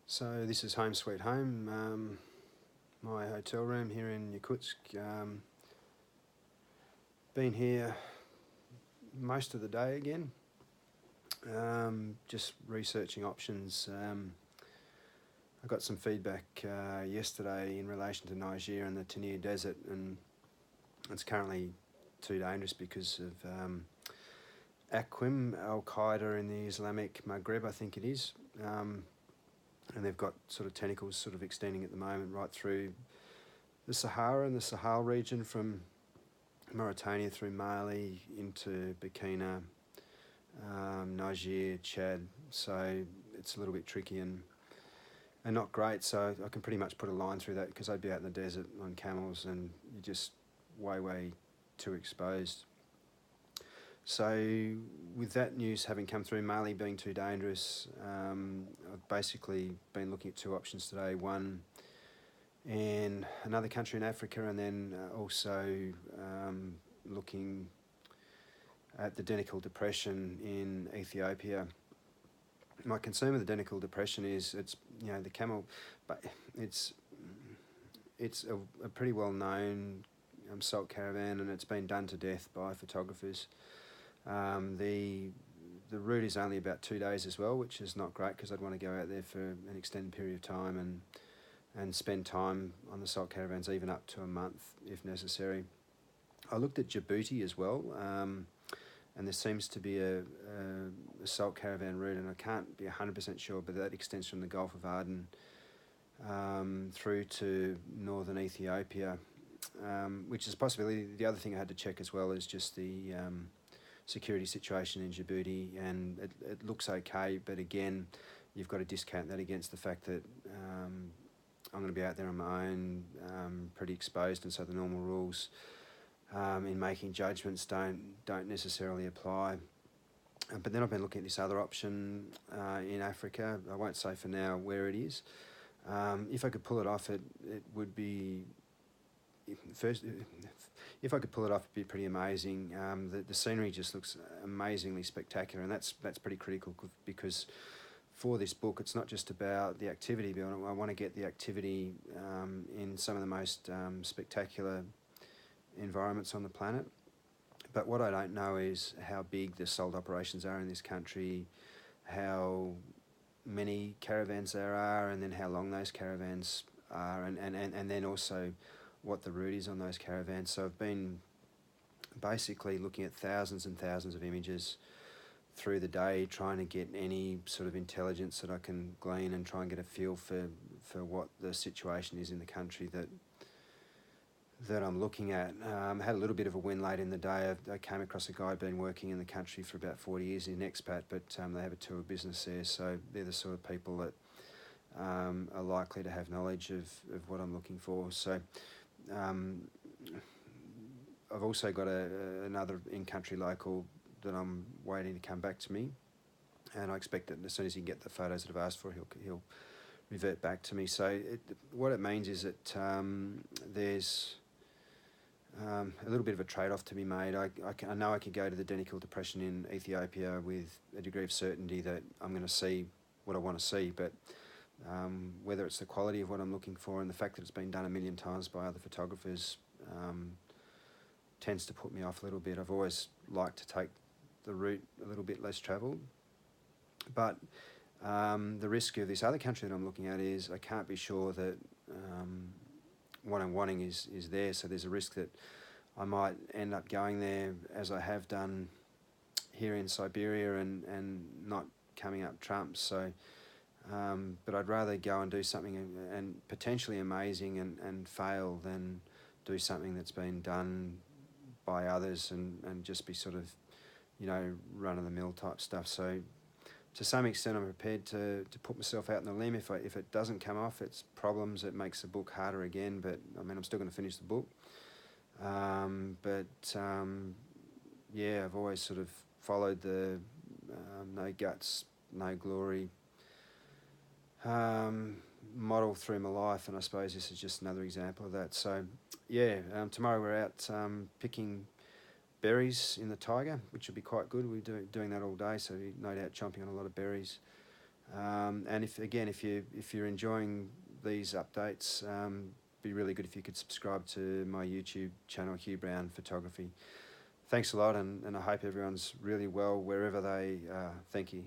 So this is home sweet home, my hotel room here in Yakutsk. Been here most of the day again, just researching options. I got some feedback yesterday in relation to Niger and the Tanir Desert, and it's currently too dangerous because of Aqim, Al-Qaeda in the Islamic Maghreb, I think it is. And they've got sort of tentacles sort of extending at the moment right through the Sahara and the Sahel region, from Mauritania through Mali into Burkina, Niger, Chad. So it's a little bit tricky and not great. So I can pretty much put a line through that because I'd be out in the desert on camels and you're just way too exposed. So with that news having come through, Mali being too dangerous, I've basically been looking at two options today. One in another country in Africa, and then also looking at the Denikal Depression in Ethiopia. My concern with the Denikal Depression is the camel, but it's a pretty well known salt caravan, and it's been done to death by photographers. The route is only about 2 days as well, which is not great because I'd want to go out there for an extended period of time and spend time on the salt caravans, even up to a month if necessary. I looked at Djibouti as well, and there seems to be a salt caravan route, and I can't be 100% sure, but that extends from the Gulf of Aden through to northern Ethiopia, which is a possibility. The other thing I had to check as well is just the security situation in Djibouti, and it looks okay, but again, you've got to discount that against the fact that I'm going to be out there on my own, pretty exposed, and so the normal rules in making judgments don't necessarily apply. But then I've been looking at this other option in Africa. I won't say for now where it is. If I could pull it off, it would be first. If I could pull it off, it'd be pretty amazing. The scenery just looks amazingly spectacular, and that's pretty critical because for this book, it's not just about the activity, but I want to get the activity in some of the most spectacular environments on the planet. But what I don't know is how big the salt operations are in this country, how many caravans there are, and then how long those caravans are, and then also what the route is on those caravans. So I've been basically looking at thousands and thousands of images through the day, trying to get any sort of intelligence that I can glean and try and get a feel for what the situation is in the country that I'm looking at. Had a little bit of a win late in the day. I came across a guy who'd been working in the country for about 40 years, in expat, but they have a tour business there, so they're the sort of people that are likely to have knowledge of what I'm looking for. So I've also got another in-country local that I'm waiting to come back to me, and I expect that as soon as he can get the photos that I've asked for, he'll revert back to me. So what it means is that there's a little bit of a trade-off to be made. I know I could go to the Denikal Depression in Ethiopia with a degree of certainty that I'm going to see what I want to see, but whether it's the quality of what I'm looking for and the fact that it's been done a million times by other photographers tends to put me off a little bit. I've always liked to take the route a little bit less travelled, but the risk of this other country that I'm looking at is I can't be sure that what I'm wanting is there, so there's a risk that I might end up going there as I have done here in Siberia and not coming up trumps. So but I'd rather go and do something and potentially amazing and fail than do something that's been done by others and just be sort of, run-of-the-mill type stuff. So to some extent I'm prepared to put myself out on the limb. If it doesn't come off, it's problems. It makes the book harder again, but I mean, I'm still going to finish the book. I've always sort of followed the no guts, no glory model through my life, and I suppose this is just another example of that. So tomorrow we're out picking berries in the taiga, which will be quite good. We're doing that all day, so no doubt chomping on a lot of berries. And if you're enjoying these updates, be really good if you could subscribe to my YouTube channel, Hugh Brown Photography. Thanks a lot, and I hope everyone's really well wherever they are. Thank you.